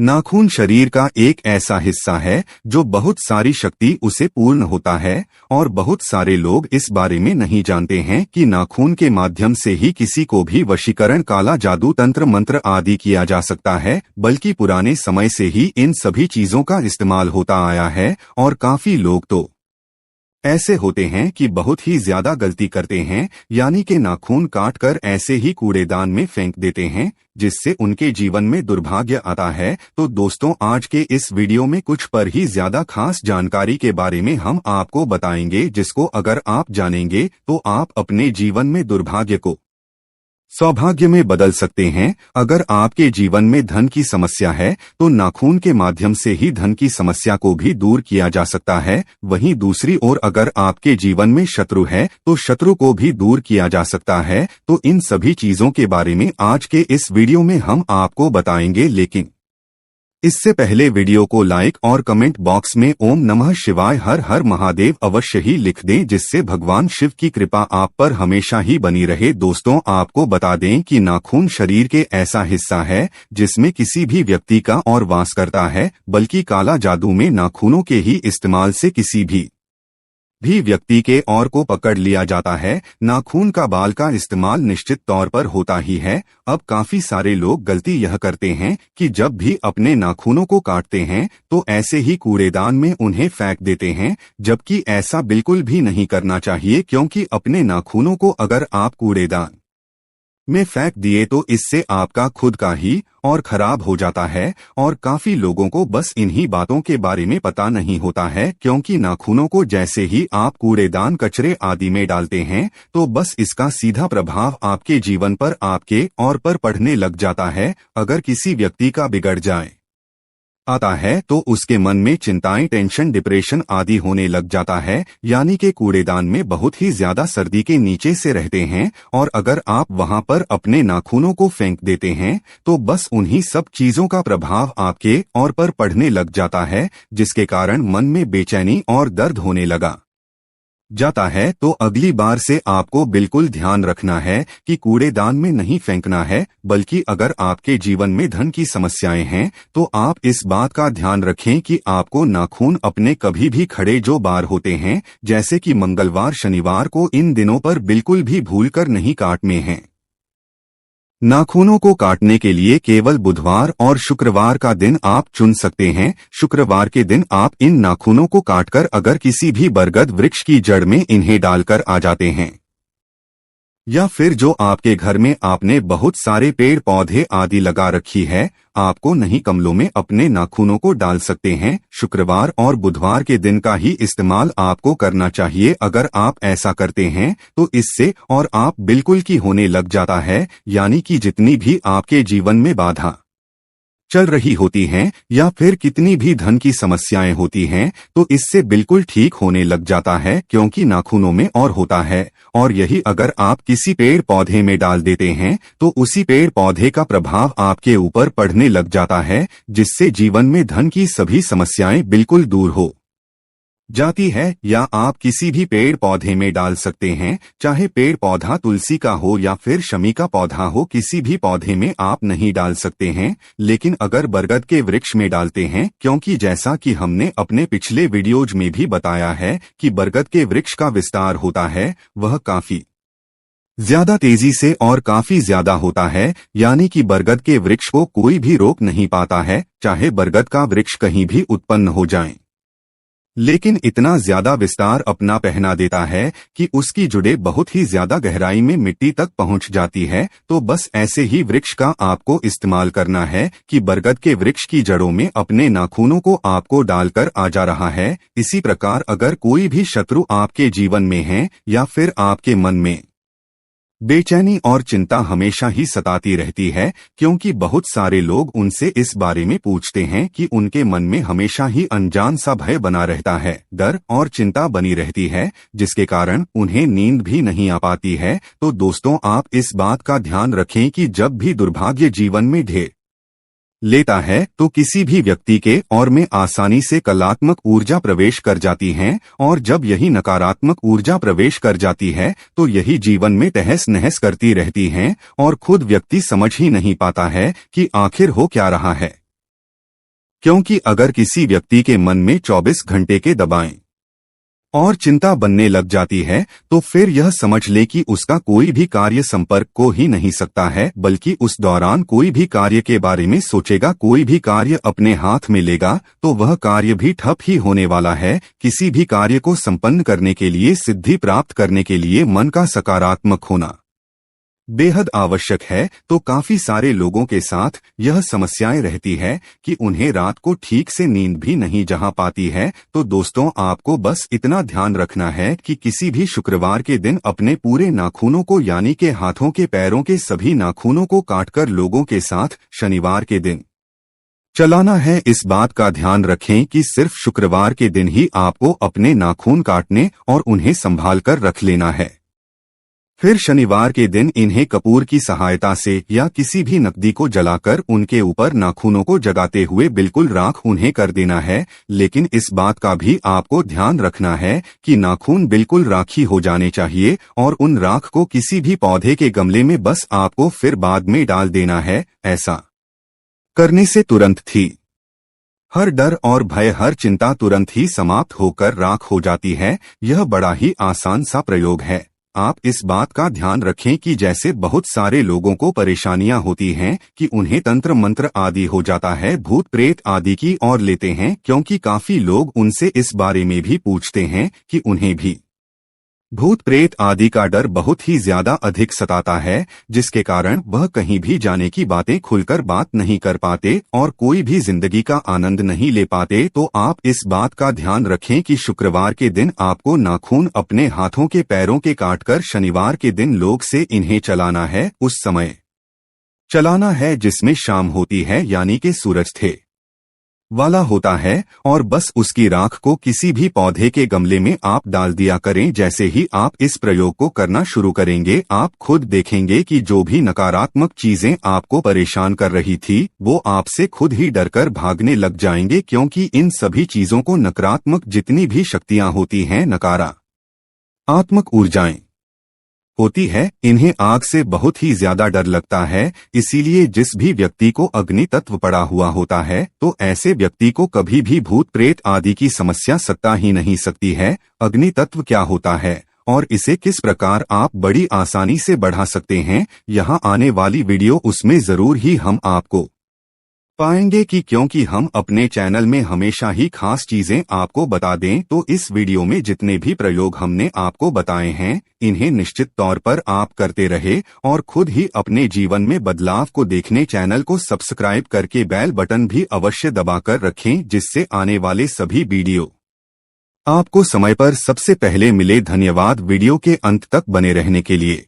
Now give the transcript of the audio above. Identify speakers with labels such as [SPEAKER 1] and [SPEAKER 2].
[SPEAKER 1] नाखून शरीर का एक ऐसा हिस्सा है जो बहुत सारी शक्ति उसे पूर्ण होता है और बहुत सारे लोग इस बारे में नहीं जानते हैं कि नाखून के माध्यम से ही किसी को भी वशीकरण, काला जादू, तंत्र मंत्र आदि किया जा सकता है, बल्कि पुराने समय से ही इन सभी चीजों का इस्तेमाल होता आया है। और काफी लोग तो ऐसे होते हैं कि बहुत ही ज्यादा गलती करते हैं, यानी कि नाखून काटकर ऐसे ही कूड़ेदान में फेंक देते हैं, जिससे उनके जीवन में दुर्भाग्य आता है। तो दोस्तों, आज के इस वीडियो में कुछ पर ही ज्यादा खास जानकारी के बारे में हम आपको बताएंगे, जिसको अगर आप जानेंगे तो आप अपने जीवन में दुर्भाग्य को सौभाग्य में बदल सकते हैं। अगर आपके जीवन में धन की समस्या है तो नाखून के माध्यम से ही धन की समस्या को भी दूर किया जा सकता है। वहीं दूसरी ओर अगर आपके जीवन में शत्रु है तो शत्रु को भी दूर किया जा सकता है। तो इन सभी चीजों के बारे में आज के इस वीडियो में हम आपको बताएंगे, लेकिन इससे पहले वीडियो को लाइक और कमेंट बॉक्स में ओम नमः शिवाय, हर हर महादेव अवश्य ही लिख दें, जिससे भगवान शिव की कृपा आप पर हमेशा ही बनी रहे। दोस्तों, आपको बता दें कि नाखून शरीर के ऐसा हिस्सा है जिसमें किसी भी व्यक्ति का और वास करता है, बल्कि काला जादू में नाखूनों के ही इस्तेमाल से किसी भी व्यक्ति के और को पकड़ लिया जाता है। नाखून का बाल का इस्तेमाल निश्चित तौर पर होता ही है। अब काफी सारे लोग गलती यह करते हैं कि जब भी अपने नाखूनों को काटते हैं तो ऐसे ही कूड़ेदान में उन्हें फेंक देते हैं, जबकि ऐसा बिल्कुल भी नहीं करना चाहिए, क्योंकि अपने नाखूनों को अगर आप कूड़ेदान में फेंक दिए तो इससे आपका खुद का ही और खराब हो जाता है। और काफी लोगों को बस इन्हीं बातों के बारे में पता नहीं होता है, क्योंकि नाखूनों को जैसे ही आप कूड़ेदान, कचरे आदि में डालते हैं तो बस इसका सीधा प्रभाव आपके जीवन पर, आपके और पर पड़ने लग जाता है। अगर किसी व्यक्ति का बिगड़ जाए आता है तो उसके मन में चिंताएं, टेंशन, डिप्रेशन आदि होने लग जाता है, यानी कि कूड़ेदान में बहुत ही ज्यादा सर्दी के नीचे से रहते हैं। और अगर आप वहां पर अपने नाखूनों को फेंक देते हैं तो बस उन्हीं सब चीजों का प्रभाव आपके और पर पड़ने लग जाता है, जिसके कारण मन में बेचैनी और दर्द होने लगा जाता है। तो अगली बार से आपको बिल्कुल ध्यान रखना है कि कूड़ेदान में नहीं फेंकना है, बल्कि अगर आपके जीवन में धन की समस्याएं हैं तो आप इस बात का ध्यान रखें कि आपको नाखून अपने कभी भी खड़े जो बार होते हैं, जैसे कि मंगलवार, शनिवार को, इन दिनों पर बिल्कुल भी भूलकर नहीं काटने हैं। नाखूनों को काटने के लिए केवल बुधवार और शुक्रवार का दिन आप चुन सकते हैं। शुक्रवार के दिन आप इन नाखूनों को काटकर अगर किसी भी बरगद वृक्ष की जड़ में इन्हें डालकर आ जाते हैं, या फिर जो आपके घर में आपने बहुत सारे पेड़ पौधे आदि लगा रखी है, आपको नहीं गमलों में अपने नाखूनों को डाल सकते हैं। शुक्रवार और बुधवार के दिन का ही इस्तेमाल आपको करना चाहिए। अगर आप ऐसा करते हैं तो इससे और आप बिल्कुल की होने लग जाता है, यानी कि जितनी भी आपके जीवन में बाधा चल रही होती हैं या फिर कितनी भी धन की समस्याएं होती हैं तो इससे बिल्कुल ठीक होने लग जाता है, क्योंकि नाखूनों में और होता है। और यही अगर आप किसी पेड़ पौधे में डाल देते हैं तो उसी पेड़ पौधे का प्रभाव आपके ऊपर पड़ने लग जाता है, जिससे जीवन में धन की सभी समस्याएं बिल्कुल दूर हो जाती है। या आप किसी भी पेड़ पौधे में डाल सकते हैं, चाहे पेड़ पौधा तुलसी का हो या फिर शमी का पौधा हो, किसी भी पौधे में आप नहीं डाल सकते हैं। लेकिन अगर बरगद के वृक्ष में डालते हैं, क्योंकि जैसा कि हमने अपने पिछले वीडियोज में भी बताया है कि बरगद के वृक्ष का विस्तार होता है, वह काफी ज्यादा तेजी से और काफी ज्यादा होता है, यानी कि बरगद के वृक्ष को कोई भी रोक नहीं पाता है, चाहे बरगद का वृक्ष कहीं भी उत्पन्न हो जाए। लेकिन इतना ज्यादा विस्तार अपना पहना देता है कि उसकी जुड़े बहुत ही ज्यादा गहराई में मिट्टी तक पहुंच जाती है। तो बस ऐसे ही वृक्ष का आपको इस्तेमाल करना है कि बरगद के वृक्ष की जड़ों में अपने नाखूनों को आपको डालकर आ जा रहा है। इसी प्रकार अगर कोई भी शत्रु आपके जीवन में है या फिर आपके मन में बेचैनी और चिंता हमेशा ही सताती रहती है, क्योंकि बहुत सारे लोग उनसे इस बारे में पूछते हैं कि उनके मन में हमेशा ही अनजान सा भय बना रहता है, डर और चिंता बनी रहती है, जिसके कारण उन्हें नींद भी नहीं आ पाती है। तो दोस्तों, आप इस बात का ध्यान रखें कि जब भी दुर्भाग्य जीवन में ढेर लेता है तो किसी भी व्यक्ति के और में आसानी से कलात्मक ऊर्जा प्रवेश कर जाती है, और जब यही नकारात्मक ऊर्जा प्रवेश कर जाती है तो यही जीवन में तहस नहस करती रहती हैं और खुद व्यक्ति समझ ही नहीं पाता है कि आखिर हो क्या रहा है। क्योंकि अगर किसी व्यक्ति के मन में 24 घंटे के दबाएं और चिंता बनने लग जाती है तो फिर यह समझ ले कि उसका कोई भी कार्य संपर्क को ही नहीं सकता है, बल्कि उस दौरान कोई भी कार्य के बारे में सोचेगा, कोई भी कार्य अपने हाथ में लेगा तो वह कार्य भी ठप ही होने वाला है। किसी भी कार्य को संपन्न करने के लिए, सिद्धि प्राप्त करने के लिए मन का सकारात्मक होना बेहद आवश्यक है। तो काफी सारे लोगों के साथ यह समस्याएं रहती है कि उन्हें रात को ठीक से नींद भी नहीं जा पाती है। तो दोस्तों, आपको बस इतना ध्यान रखना है कि किसी भी शुक्रवार के दिन अपने पूरे नाखूनों को, यानी के हाथों के पैरों के सभी नाखूनों को काटकर लोगों के साथ शनिवार के दिन चलाना है। इस बात का ध्यान रखें कि सिर्फ शुक्रवार के दिन ही आपको अपने नाखून काटने और उन्हें संभाल कर रख लेना है। फिर शनिवार के दिन इन्हें कपूर की सहायता से या किसी भी नकदी को जलाकर उनके ऊपर नाखूनों को जगाते हुए बिल्कुल राख उन्हें कर देना है। लेकिन इस बात का भी आपको ध्यान रखना है कि नाखून बिल्कुल राखी हो जाने चाहिए और उन राख को किसी भी पौधे के गमले में बस आपको फिर बाद में डाल देना है। ऐसा करने से तुरंत थी हर डर और भय, हर चिंता तुरंत ही समाप्त होकर राख हो जाती है। यह बड़ा ही आसान सा प्रयोग है। आप इस बात का ध्यान रखें कि जैसे बहुत सारे लोगों को परेशानियां होती हैं कि उन्हें तंत्र मंत्र आदि हो जाता है, भूत प्रेत आदि की ओर लेते हैं, क्योंकि काफी लोग उनसे इस बारे में भी पूछते हैं कि उन्हें भी भूत प्रेत आदि का डर बहुत ही ज्यादा अधिक सताता है, जिसके कारण वह कहीं भी जाने की बातें खुलकर बात नहीं कर पाते और कोई भी जिंदगी का आनंद नहीं ले पाते। तो आप इस बात का ध्यान रखें कि शुक्रवार के दिन आपको नाखून अपने हाथों के पैरों के काटकर शनिवार के दिन लोग से इन्हें चलाना है। उस समय चलाना है जिसमें शाम होती है, यानी कि सूरज थे वाला होता है, और बस उसकी राख को किसी भी पौधे के गमले में आप डाल दिया करें। जैसे ही आप इस प्रयोग को करना शुरू करेंगे, आप खुद देखेंगे कि जो भी नकारात्मक चीजें आपको परेशान कर रही थी वो आपसे खुद ही डरकर भागने लग जाएंगे, क्योंकि इन सभी चीजों को नकारात्मक जितनी भी शक्तियां होती हैं, नकारात्मक ऊर्जाएं होती है, इन्हें आग से बहुत ही ज्यादा डर लगता है। इसीलिए जिस भी व्यक्ति को अग्नि तत्व पड़ा हुआ होता है तो ऐसे व्यक्ति को कभी भी भूत प्रेत आदि की समस्या सता ही नहीं सकती है। अग्नि तत्व क्या होता है और इसे किस प्रकार आप बड़ी आसानी से बढ़ा सकते हैं, यहाँ आने वाली वीडियो उसमें जरूर ही हम आपको पाएंगे कि क्योंकि हम अपने चैनल में हमेशा ही खास चीजें आपको बता दें, तो इस वीडियो में जितने भी प्रयोग हमने आपको बताए हैं इन्हें निश्चित तौर पर आप करते रहे और खुद ही अपने जीवन में बदलाव को देखने चैनल को सब्सक्राइब करके बेल बटन भी अवश्य दबाकर रखें, जिससे आने वाले सभी वीडियो आपको समय पर सबसे पहले मिले। धन्यवाद वीडियो के अंत तक बने रहने के लिए।